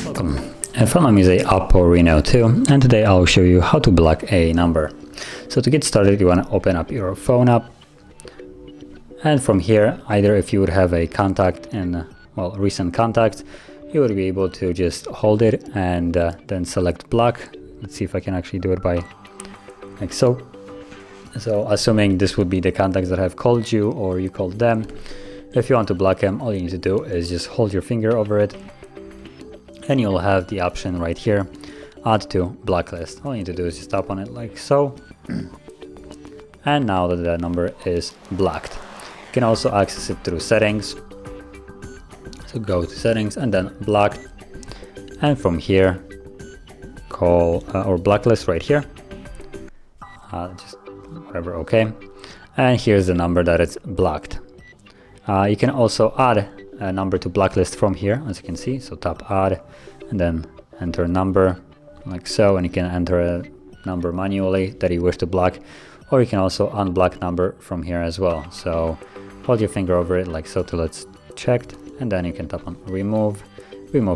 Welcome. My phone name is a OPPO Reno 2, and today I'll show you how to block a number. So to get started, you want to open up your phone app, and from here, either if you would have a contact in recent contacts, you would be able to just hold it and then select block. Let's see if I can actually do it by like so. So assuming this would be the contacts that have called you or you called them, if you want to block them, all you need to do is just hold your finger over it and you'll have the option right here, add to blacklist. All you need to do is just tap on it like so. And now that the number is blocked, you can also access it through settings. So go to settings and then blocked, and from here call or blacklist right here, just whatever, okay. And here's the number that it's blocked. You can also add a number to blacklist from here, as you can see. So tap add and then enter a number like so, and you can enter a number manually that you wish to block, or you can also unblock number from here as well. So hold your finger over it like so till it's checked, and then you can tap on remove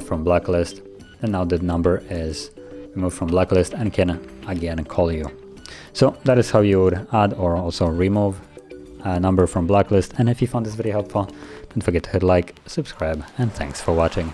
from blacklist, and now the number is removed from blacklist and can again call you. So that is how you would add or also remove a number from blacklist. And if you found this video helpful, don't forget to hit like, subscribe, and thanks for watching.